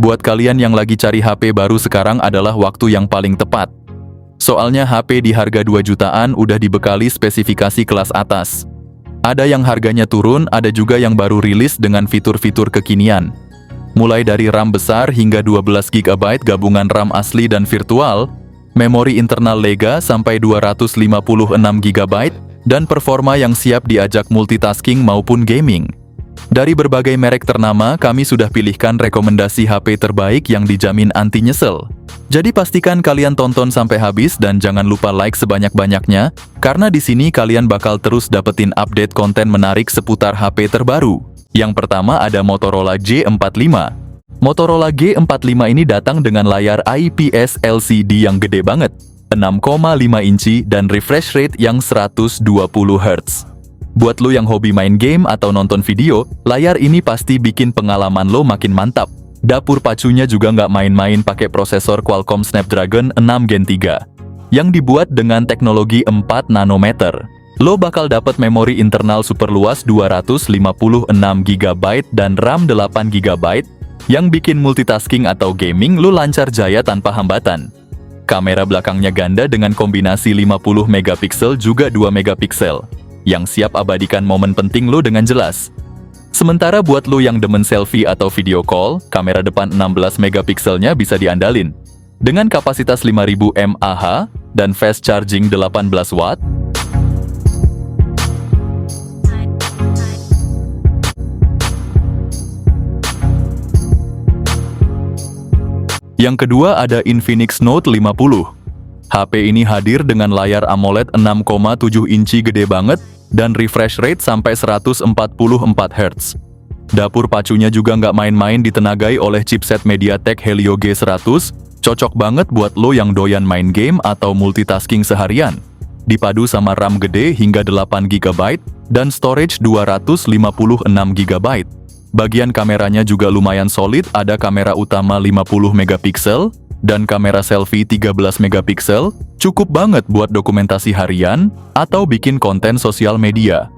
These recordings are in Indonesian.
Buat kalian yang lagi cari HP baru sekarang adalah waktu yang paling tepat. Soalnya HP di harga 2 jutaan udah dibekali spesifikasi kelas atas. Ada yang harganya turun, ada juga yang baru rilis dengan fitur-fitur kekinian. Mulai dari RAM besar hingga 12 GB gabungan RAM asli dan virtual, memori internal Lega sampai 256 GB, dan performa yang siap diajak multitasking maupun gaming. Dari berbagai merek ternama, kami sudah pilihkan rekomendasi HP terbaik yang dijamin anti nyesel. Jadi pastikan kalian tonton sampai habis dan jangan lupa like sebanyak-banyaknya, karena di sini kalian bakal terus dapetin update konten menarik seputar HP terbaru. Yang pertama ada Motorola G45. Motorola G45 ini datang dengan layar IPS LCD yang gede banget, 6,5 inci dan refresh rate yang 120 Hz. Buat lo yang hobi main game atau nonton video, layar ini pasti bikin pengalaman lo makin mantap. Dapur pacunya juga nggak main-main, pakai prosesor Qualcomm Snapdragon 6 Gen 3 yang dibuat dengan teknologi 4 nanometer. Lo bakal dapat memori internal super luas 256 GB dan RAM 8 GB yang bikin multitasking atau gaming lo lancar jaya tanpa hambatan. Kamera belakangnya ganda dengan kombinasi 50 megapiksel juga 2 megapiksel yang siap abadikan momen penting lo dengan jelas. Sementara buat lo yang demen selfie atau video call, kamera depan 16 megapikselnya bisa diandalin. Dengan kapasitas 5000 mAh dan fast charging 18 watt, yang kedua ada Infinix Note 50. HP ini hadir dengan layar AMOLED 6,7 inci gede banget dan refresh rate sampai 144 Hz. Dapur pacunya juga nggak main-main, ditenagai oleh chipset MediaTek Helio G100, cocok banget buat lo yang doyan main game atau multitasking seharian. Dipadu sama RAM gede hingga 8 GB dan storage 256 GB. Bagian kameranya juga lumayan solid, ada kamera utama 50 megapiksel dan kamera selfie 13 megapiksel, cukup banget buat dokumentasi harian atau bikin konten sosial media.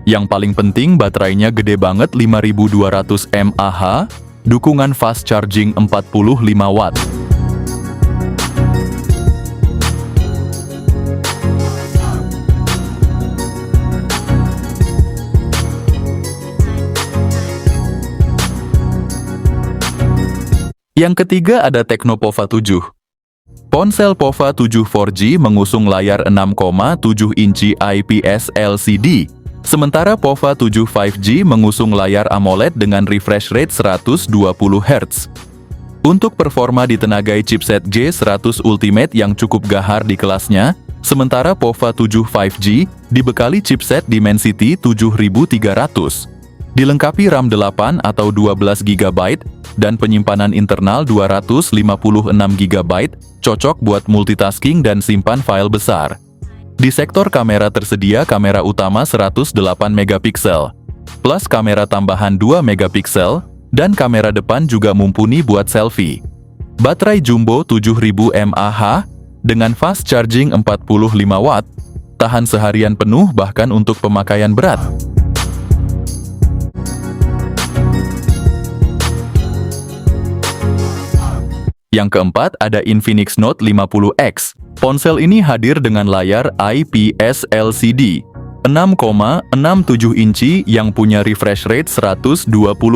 Yang paling penting, baterainya gede banget, 5200 mAh, dukungan fast charging 45 watt. Yang ketiga ada Tecno Pova 7. Ponsel Pova 7 4G mengusung layar 6,7 inci IPS LCD, sementara Pova 7 5G mengusung layar AMOLED dengan refresh rate 120 Hz. Untuk performa ditenagai chipset G100 Ultimate yang cukup gahar di kelasnya, sementara Pova 7 5G dibekali chipset Dimensity 7300. Dilengkapi RAM 8 atau 12 GB dan penyimpanan internal 256 GB, cocok buat multitasking dan simpan file besar. Di sektor kamera tersedia kamera utama 108 megapiksel, plus kamera tambahan 2 megapiksel, dan kamera depan juga mumpuni buat selfie. Baterai jumbo 7000 mAh dengan fast charging 45 watt, tahan seharian penuh bahkan untuk pemakaian berat. Yang keempat ada Infinix Note 50X. Ponsel ini hadir dengan layar IPS LCD 6,67 inci yang punya refresh rate 120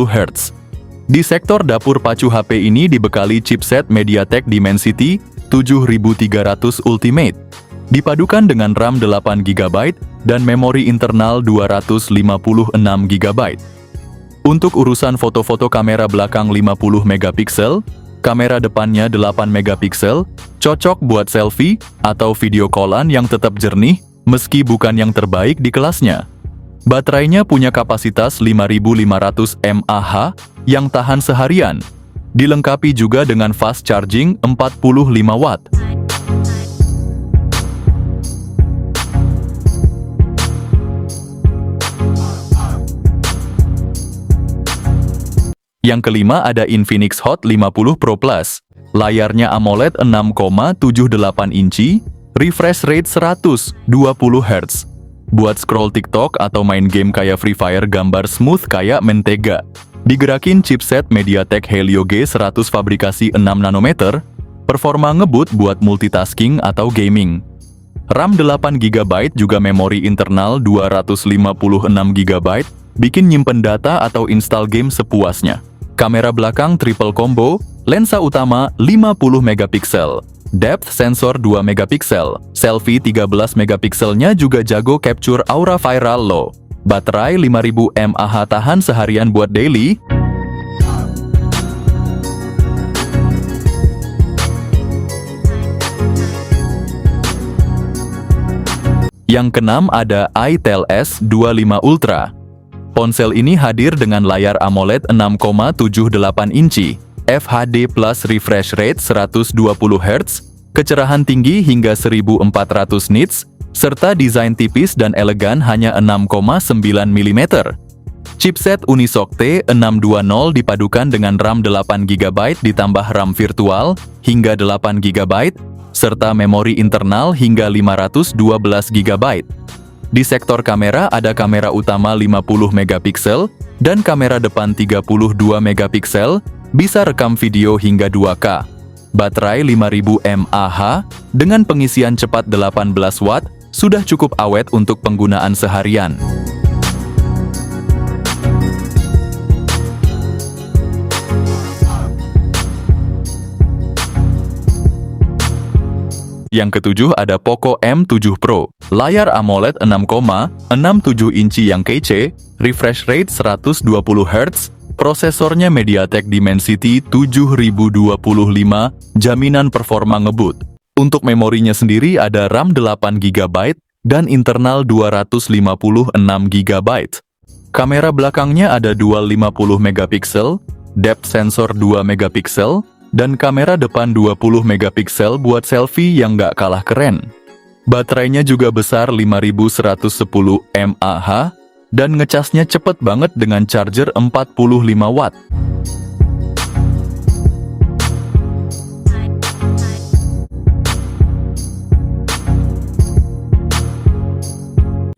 Hz. Di sektor dapur pacu HP ini dibekali chipset MediaTek Dimensity 7300 Ultimate, dipadukan dengan RAM 8 GB dan memori internal 256 GB. Untuk urusan foto-foto, kamera belakang 50 megapiksel, kamera depannya 8 megapiksel, cocok buat selfie atau video callan yang tetap jernih meski bukan yang terbaik di kelasnya. Baterainya punya kapasitas 5500 mAh yang tahan seharian. Dilengkapi juga dengan fast charging 45 watt. Yang kelima ada Infinix Hot 50 Pro Plus. Layarnya AMOLED 6,78 inci, refresh rate 120 Hz. Buat scroll TikTok atau main game kayak Free Fire, gambar smooth kayak mentega. Digerakin chipset MediaTek Helio G100 fabrikasi 6 nanometer, performa ngebut buat multitasking atau gaming. RAM 8 GB juga memori internal 256 GB, bikin nyimpen data atau install game sepuasnya. Kamera belakang triple combo, lensa utama 50 megapiksel, depth sensor 2 megapiksel, selfie 13 megapikselnya juga jago capture aura viral low. Baterai 5000 mAh tahan seharian buat daily. Yang keenam ada itel S25 Ultra. Ponsel ini hadir dengan layar AMOLED 6,78 inci, FHD Plus refresh rate 120 Hz, kecerahan tinggi hingga 1400 nits, serta desain tipis dan elegan hanya 6,9 mm. Chipset Unisoc T620 dipadukan dengan RAM 8 GB ditambah RAM virtual hingga 8 GB, serta memori internal hingga 512 GB. Di sektor kamera ada kamera utama 50 megapiksel dan kamera depan 32 megapiksel, bisa rekam video hingga 2K. Baterai 5000 mAh dengan pengisian cepat 18 Watt sudah cukup awet untuk penggunaan seharian. Yang ketujuh ada Poco M7 Pro. Layar AMOLED 6,67 inci yang kece, refresh rate 120 Hz, prosesornya MediaTek Dimensity 7025, jaminan performa ngebut. Untuk memorinya sendiri ada RAM 8 GB dan internal 256 GB. Kamera belakangnya ada dual 50 megapiksel, depth sensor 2 megapiksel, dan kamera depan 20 megapiksel buat selfie yang nggak kalah keren. Baterainya juga besar 5110 mAh, dan ngecasnya cepet banget dengan charger 45 Watt.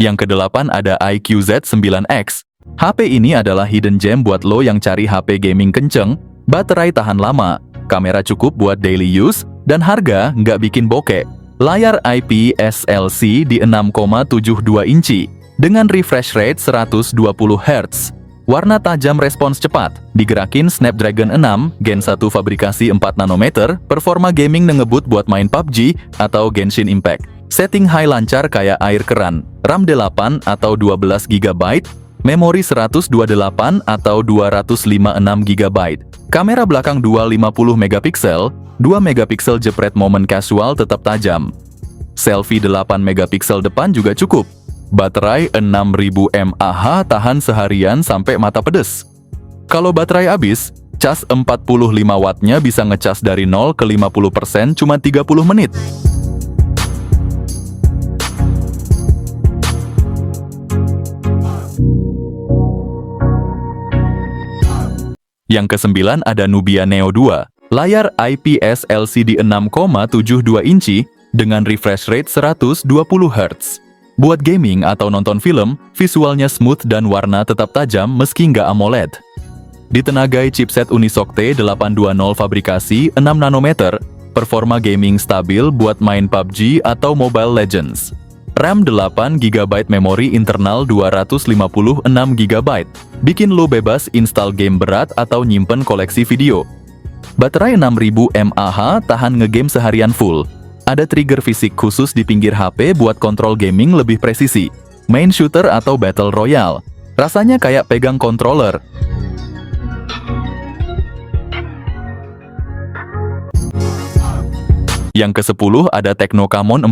Yang kedelapan ada iQOO Z9X. HP ini adalah hidden gem buat lo yang cari HP gaming kenceng, baterai tahan lama, kamera cukup buat daily use, dan harga nggak bikin bokeh. Layar IPS LC di 6,72 inci, dengan refresh rate 120 Hz. Warna tajam respons cepat, digerakin Snapdragon 6, Gen 1 fabrikasi 4 nanometer, performa gaming ngebut buat main PUBG atau Genshin Impact. Setting high lancar kayak air keran, RAM 8 atau 12 GB, memori 128 atau 256 GB. Kamera belakang 250 megapiksel, 2 megapiksel jepret momen casual tetap tajam. Selfie 8 megapiksel depan juga cukup. Baterai 6000 mAh tahan seharian sampai mata pedes. Kalau baterai habis, cas 45 wattnya bisa ngecas dari 0 ke 50% cuma 30 menit. Yang kesembilan ada Nubia Neo 2. Layar IPS LCD 6,72 inci dengan refresh rate 120 Hz. Buat gaming atau nonton film, visualnya smooth dan warna tetap tajam meski nggak AMOLED. Ditenagai chipset Unisoc T820 fabrikasi 6 nanometer, performa gaming stabil buat main PUBG atau Mobile Legends. RAM 8 GB, memori internal 256 GB, bikin lo bebas install game berat atau nyimpen koleksi video. Baterai 6000 mAh tahan ngegame seharian full. Ada trigger fisik khusus di pinggir HP buat kontrol gaming lebih presisi. Main shooter atau Battle Royale. Rasanya kayak pegang controller. Yang ke-10 ada Tecno Camon 40,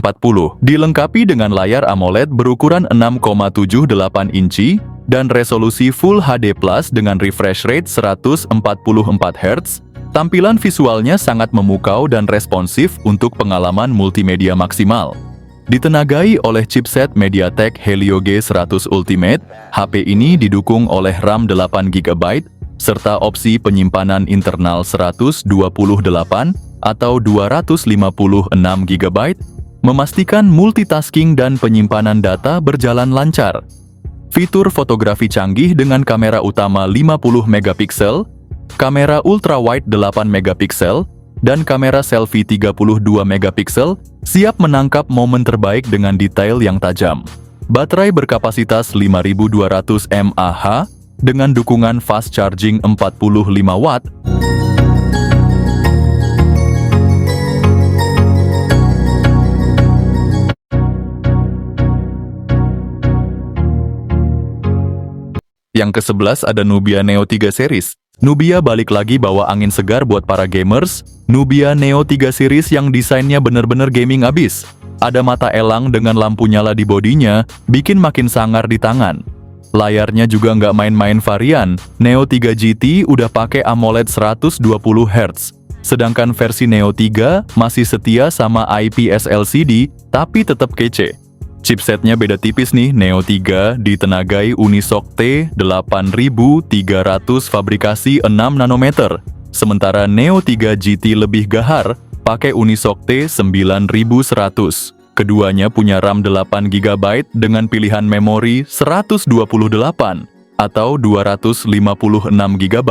dilengkapi dengan layar AMOLED berukuran 6,78 inci dan resolusi Full HD Plus dengan refresh rate 144 Hz. Tampilan visualnya sangat memukau dan responsif untuk pengalaman multimedia maksimal. Ditenagai oleh chipset MediaTek Helio G100 Ultimate, HP ini didukung oleh RAM 8 GB serta opsi penyimpanan internal 128 atau 256 GB, memastikan multitasking dan penyimpanan data berjalan lancar. fitur fotografi canggih dengan kamera utama 50 megapiksel, kamera ultrawide 8 megapiksel, dan kamera selfie 32 megapiksel siap menangkap momen terbaik dengan detail yang tajam. Baterai berkapasitas 5200 mAh dengan dukungan fast charging 45 watt. Yang ke-11 ada Nubia Neo 3 series. Nubia balik lagi bawa angin segar buat para gamers. Nubia Neo 3 series yang desainnya bener-bener gaming abis. Ada mata elang dengan lampu nyala di bodinya, bikin makin sangar di tangan. Layarnya juga nggak main-main varian. Neo 3 GT udah pakai AMOLED 120 Hz. Sedangkan versi Neo 3 masih setia sama IPS LCD, tapi tetap kece. Chipsetnya beda tipis nih, Neo 3 ditenagai Unisoc T8300 fabrikasi 6 nanometer. Sementara Neo 3 GT lebih gahar, pakai Unisoc T9100. Keduanya punya RAM 8 GB dengan pilihan memori 128 atau 256 GB.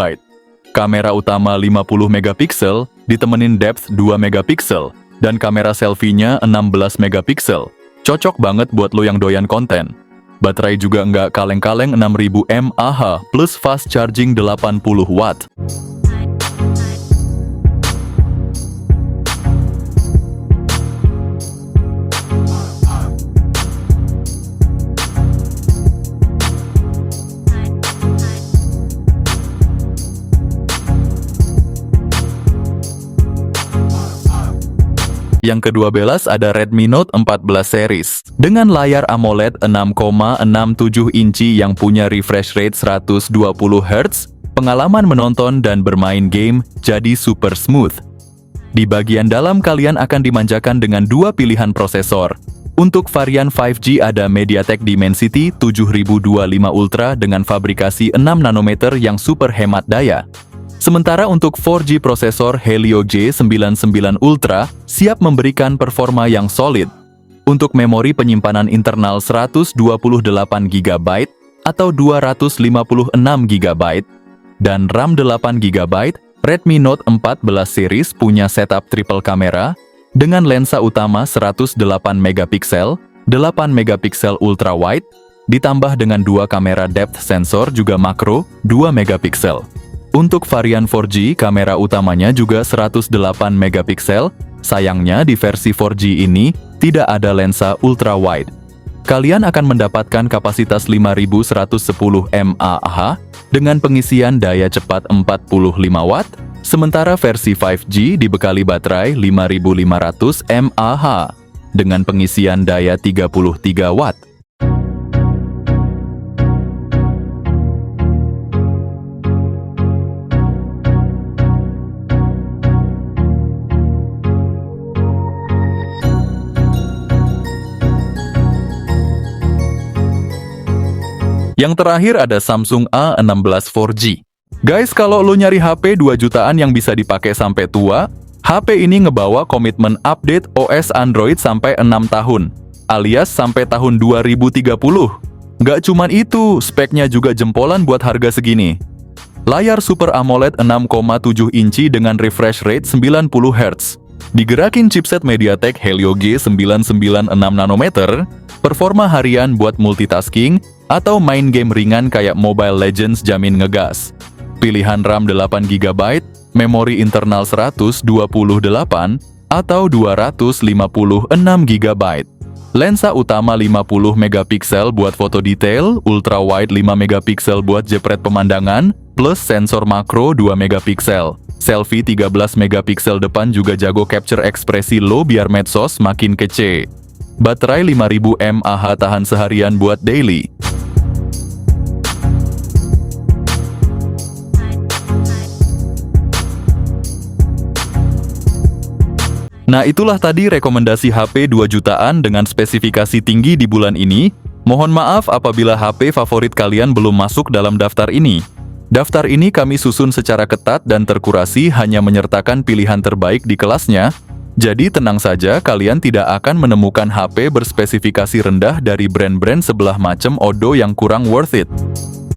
Kamera utama 50 megapiksel ditemenin depth 2 megapiksel dan kamera selfie-nya 16 megapiksel. Cocok banget buat lo yang doyan konten. Baterai juga nggak kaleng-kaleng 6000 mAh plus fast charging 80 watt. Yang ke-12 ada Redmi Note 14 series. Dengan layar AMOLED 6,67 inci yang punya refresh rate 120 Hz, pengalaman menonton dan bermain game jadi super smooth. Di bagian dalam kalian akan dimanjakan dengan dua pilihan prosesor. Untuk varian 5G ada MediaTek Dimensity 7025 Ultra dengan fabrikasi 6 nanometer yang super hemat daya. Sementara untuk 4G prosesor Helio G99 Ultra siap memberikan performa yang solid. Untuk memori penyimpanan internal 128 GB atau 256 GB dan RAM 8 GB, Redmi Note 14 series punya setup triple kamera dengan lensa utama 108 megapiksel, 8 megapiksel ultra wide, ditambah dengan dua kamera depth sensor juga makro 2 megapiksel. Untuk varian 4G, kamera utamanya juga 108 megapiksel. Sayangnya di versi 4G ini tidak ada lensa ultra wide. Kalian akan mendapatkan kapasitas 5110 mAh dengan pengisian daya cepat 45 watt, sementara versi 5G dibekali baterai 5500 mAh dengan pengisian daya 33 watt. Yang terakhir ada Samsung A16 4G. Guys, kalau lo nyari HP 2 jutaan yang bisa dipakai sampai tua, HP ini ngebawa komitmen update OS Android sampai 6 tahun, alias sampai tahun 2030. Nggak cuman itu, speknya juga jempolan buat harga segini. Layar Super AMOLED 6,7 inci dengan refresh rate 90 Hz. Digerakin chipset MediaTek Helio G996 nanometer, performa harian buat multitasking atau main game ringan kayak Mobile Legends jamin ngegas. Pilihan RAM 8 GB, memori internal 128 atau 256 GB. Lensa utama 50 megapiksel buat foto detail, ultra wide 5 megapiksel buat jepret pemandangan, plus sensor makro 2 megapiksel. Selfie 13 megapiksel depan juga jago capture ekspresi lo biar medsos makin kece. Baterai 5000 mAh tahan seharian buat daily. Nah, itulah tadi rekomendasi HP 2 jutaan dengan spesifikasi tinggi di bulan ini. Mohon maaf apabila HP favorit kalian belum masuk dalam daftar ini. Daftar ini kami susun secara ketat dan terkurasi hanya menyertakan pilihan terbaik di kelasnya. Jadi tenang saja, kalian tidak akan menemukan HP berspesifikasi rendah dari brand-brand sebelah macam Odoo yang kurang worth it.